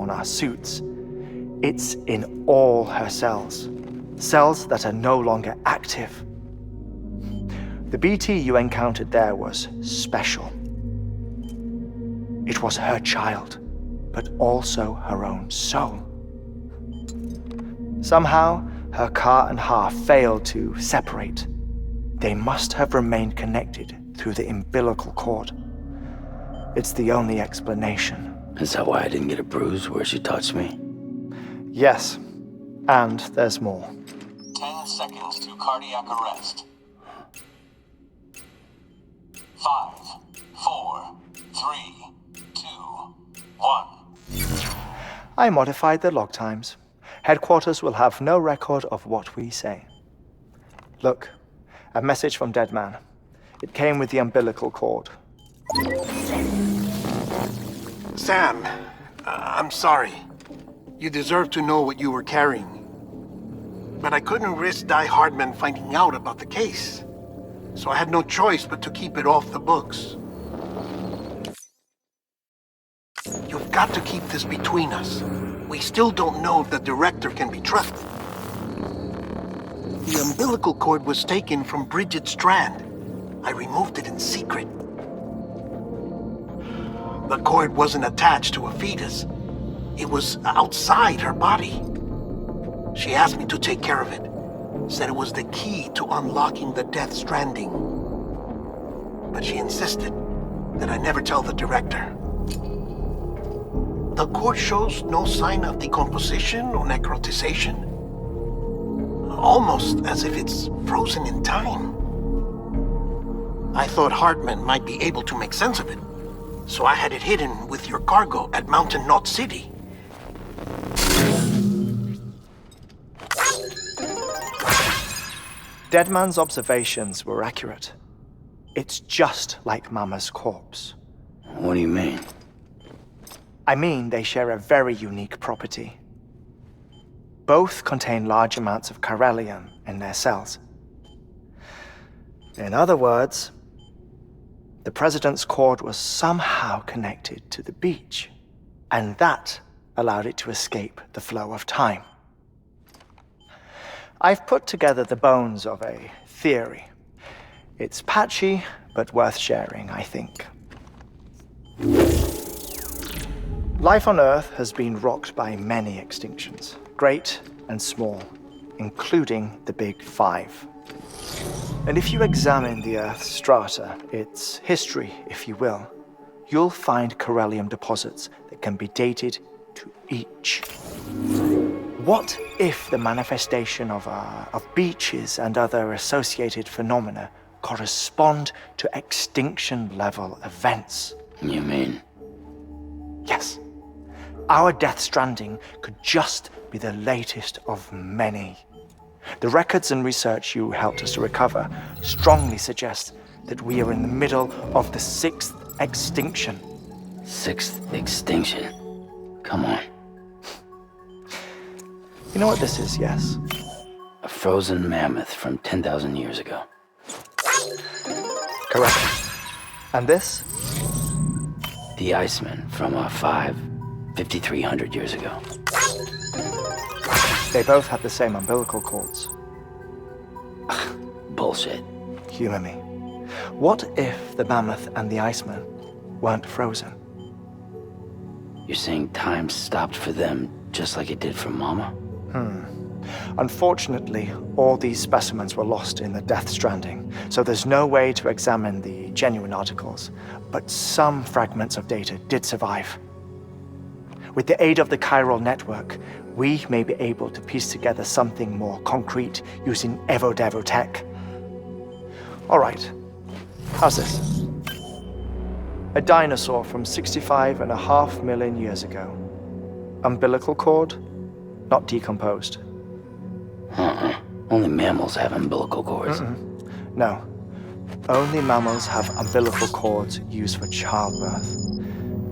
on our suits. It's in all her cells. Cells that are no longer active. The BT you encountered there was special. It was her child, but also her own soul. Somehow, her car and half failed to separate. They must have remained connected through the umbilical cord. It's the only explanation. Is that why I didn't get a bruise where she touched me? Yes, and there's more. 10 seconds to cardiac arrest. 5, 4, 3, 2, 1. I modified the log times. Headquarters will have no record of what we say. Look, a message from Deadman. It came with the umbilical cord. Sam, I'm sorry. You deserve to know what you were carrying. But I couldn't risk Heartman finding out about the case. So I had no choice but to keep it off the books. You've got to keep this between us. We still don't know if the director can be trusted. The umbilical cord was taken from Bridget Strand. I removed it in secret. The cord wasn't attached to a fetus. It was outside her body. She asked me to take care of it. Said it was the key to unlocking the Death Stranding. But she insisted that I never tell the director. The cord shows no sign of decomposition or necrotization. Almost as if it's frozen in time. I thought Heartman might be able to make sense of it, so I had it hidden with your cargo at Mountain Knot City. Deadman's observations were accurate. It's just like Mama's corpse. What do you mean? I mean, they share a very unique property. Both contain large amounts of chiralium in their cells. In other words, the president's cord was somehow connected to the beach, and that allowed it to escape the flow of time. I've put together the bones of a theory. It's patchy, but worth sharing, I think. Life on Earth has been rocked by many extinctions, great and small, including the Big Five. And if you examine the Earth's strata, its history, if you will, you'll find chiralium deposits that can be dated to each. What if the manifestation of beaches and other associated phenomena correspond to extinction-level events? You mean? Yes. Our Death Stranding could just be the latest of many. The records and research you helped us to recover strongly suggest that we are in the middle of the 6th extinction. 6th extinction? Come on. You know what this is, yes? A frozen mammoth from 10,000 years ago. Correct. And this? The Iceman from 5,300 years ago. They both have the same umbilical cords. Bullshit. Humor me. What if the mammoth and the Iceman weren't frozen? You're saying time stopped for them just like it did for Mama? Unfortunately, all these specimens were lost in the Death Stranding, so there's no way to examine the genuine articles, but some fragments of data did survive. With the aid of the chiral network, we may be able to piece together something more concrete using Evo-Devo tech. All right, how's this? A dinosaur from 65.5 million years ago. Umbilical cord, not decomposed. Only mammals have umbilical cords. No. Only mammals have umbilical cords used for childbirth.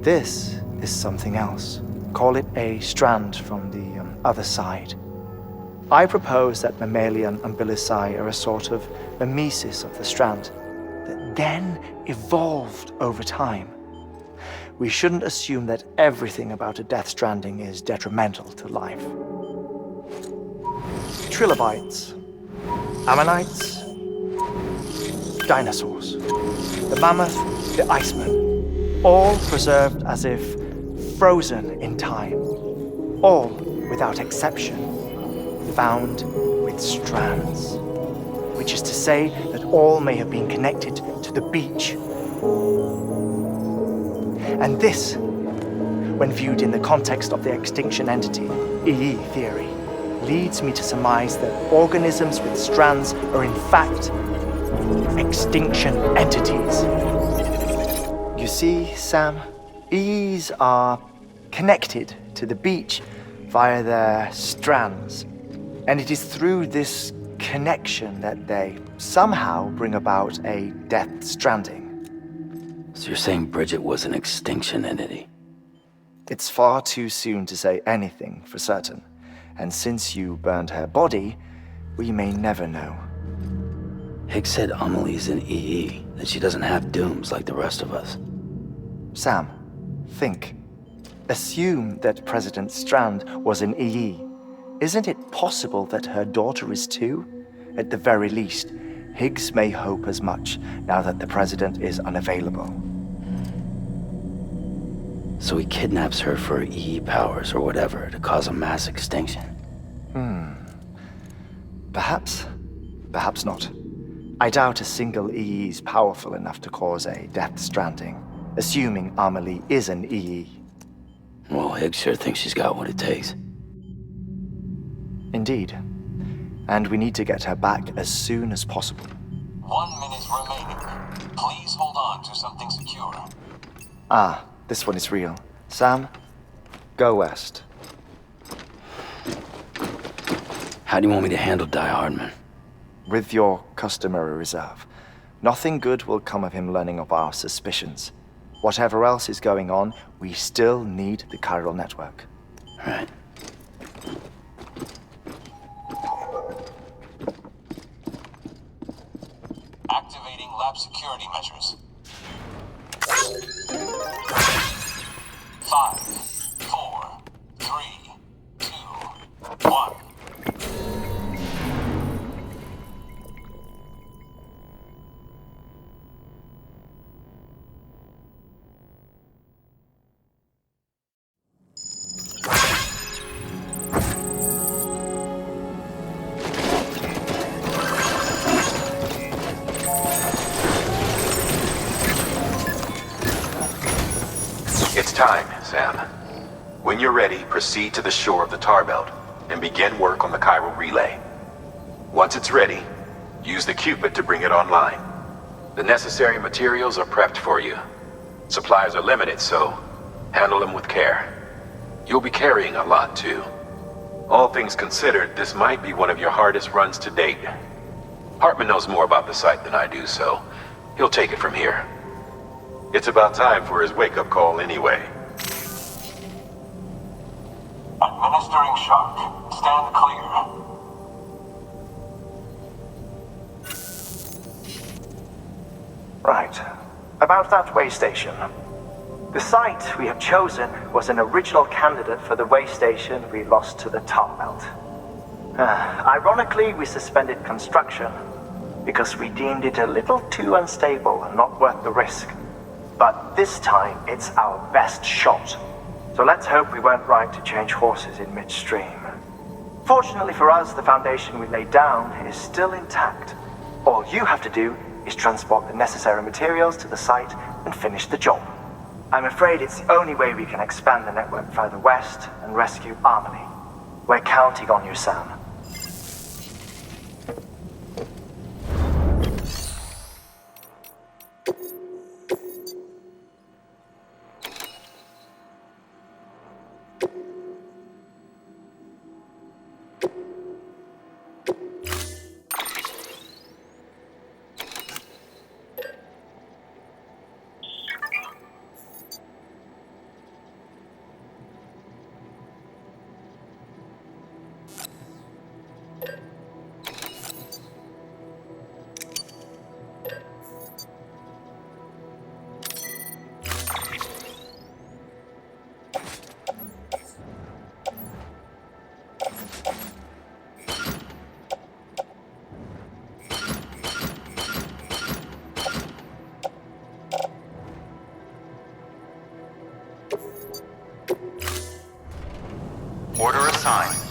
This is something else. Call it a strand from the other side. I propose that mammalian umbilici are a sort of mimesis of the strand that then evolved over time. we shouldn't assume that everything about a Death Stranding is detrimental to life. Trilobites, ammonites, dinosaurs, the mammoth, the iceman, all preserved as if frozen in time, all, without exception, found with strands, which is to say that all may have been connected to the beach. And this, when viewed in the context of the extinction entity, EE theory, leads me to surmise that organisms with strands are in fact extinction entities. You see, Sam, EEs are connected to the beach via their strands, and it is through this connection that they somehow bring about a Death Stranding. So you're saying Bridget was an extinction entity? It's far too soon to say anything for certain, and since you burned her body, we may never know. Higgs said Amelie's an EE, that she doesn't have dooms like the rest of us. Sam, think. Assume that President Strand was an EE. Isn't it possible that her daughter is too? At the very least, Higgs may hope as much now that the president is unavailable. So he kidnaps her for EE powers or whatever to cause a mass extinction. Perhaps. Perhaps not. I doubt a single EE is powerful enough to cause a Death Stranding, assuming Amelie is an EE. Well, Higgs sure thinks she's got what it takes. Indeed. And we need to get her back as soon as possible. 1 minute remaining. Please hold on to something secure. Ah, this one is real. Sam, go west. How do you want me to handle Heartman? With your customary reserve. Nothing good will come of him learning of our suspicions. Whatever else is going on, we still need the chiral network. Right. Activating lab security measures. 5, 4, 3, 2, 1. It's time, Sam. When you're ready, proceed to the shore of the tar belt and begin work on the chiral relay. Once it's ready, use the Cupid to bring it online. The necessary materials are prepped for you. Supplies are limited, so handle them with care. You'll be carrying a lot, too. All things considered, this might be one of your hardest runs to date. Heartman knows more about the site than I do, so he'll take it from here. It's about time for his wake-up call anyway. Administering shock. Stand clear. Right. About that way station. The site we have chosen was an original candidate for the way station we lost to the tar belt. Ironically, we suspended construction because we deemed it a little too unstable and not worth the risk. But this time, it's our best shot. So let's hope we weren't right to change horses in midstream. Fortunately for us, the foundation we laid down is still intact. All you have to do is transport the necessary materials to the site and finish the job. I'm afraid it's the only way we can expand the network further west and rescue Amelie. We're counting on you, Sam. Order assigned.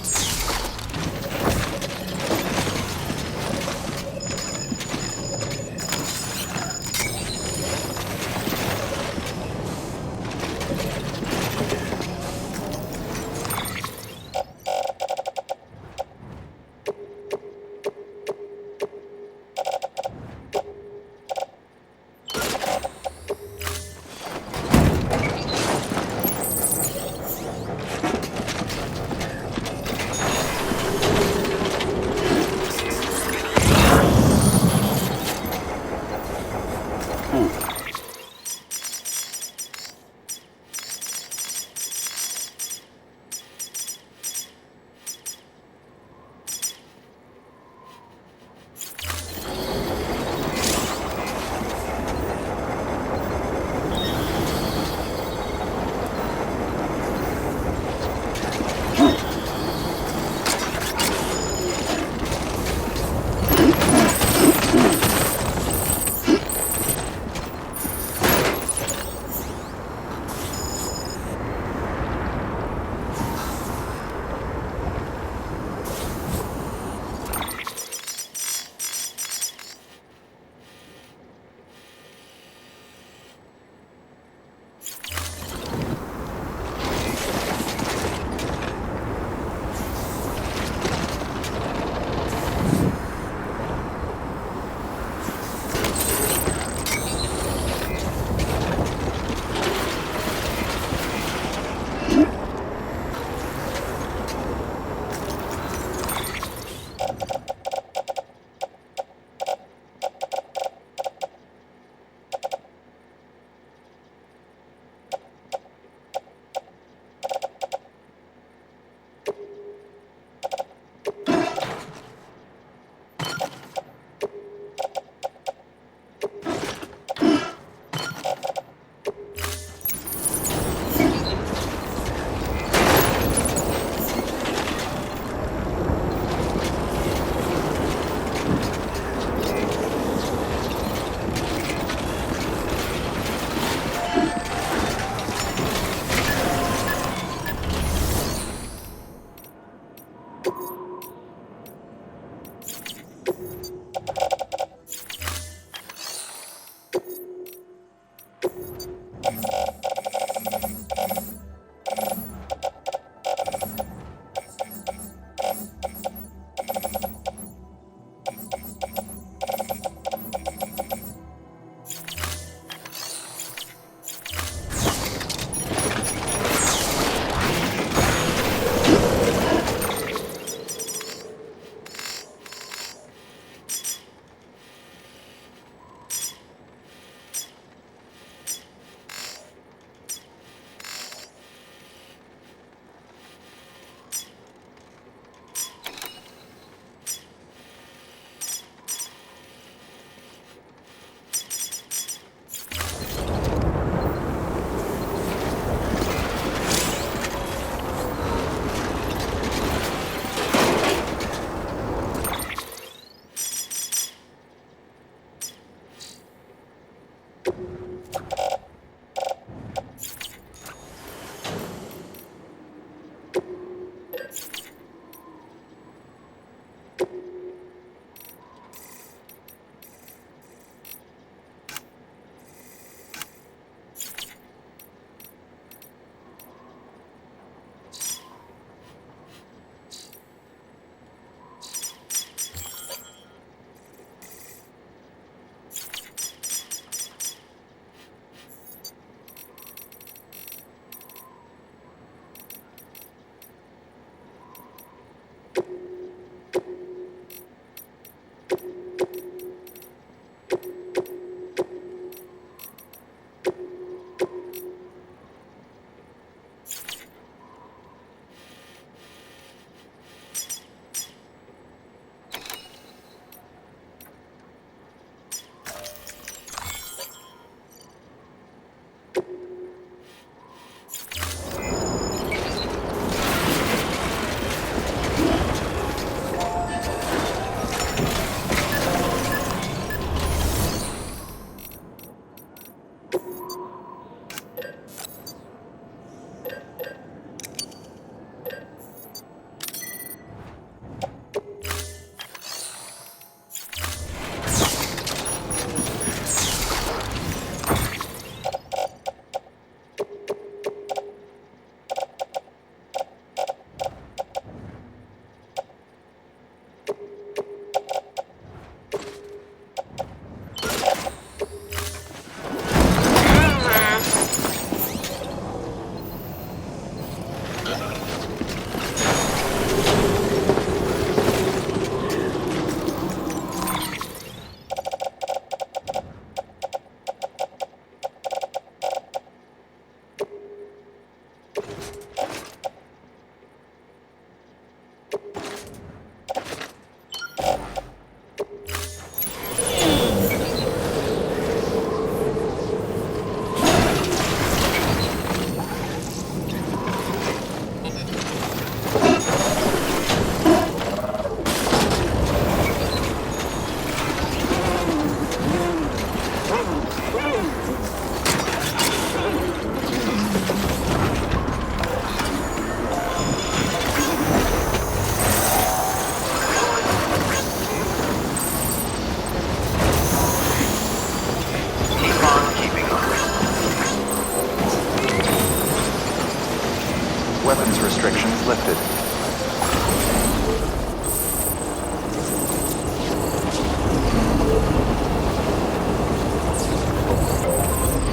restrictions lifted.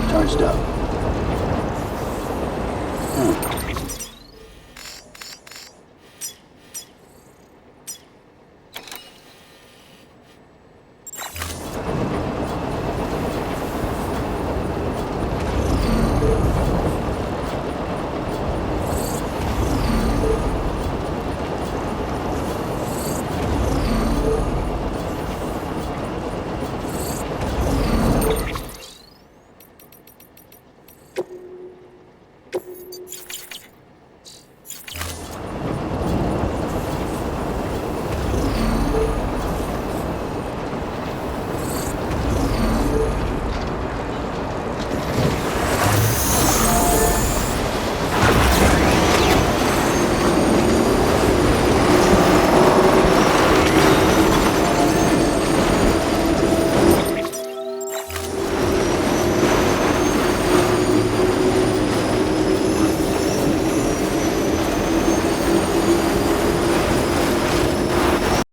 Charged up.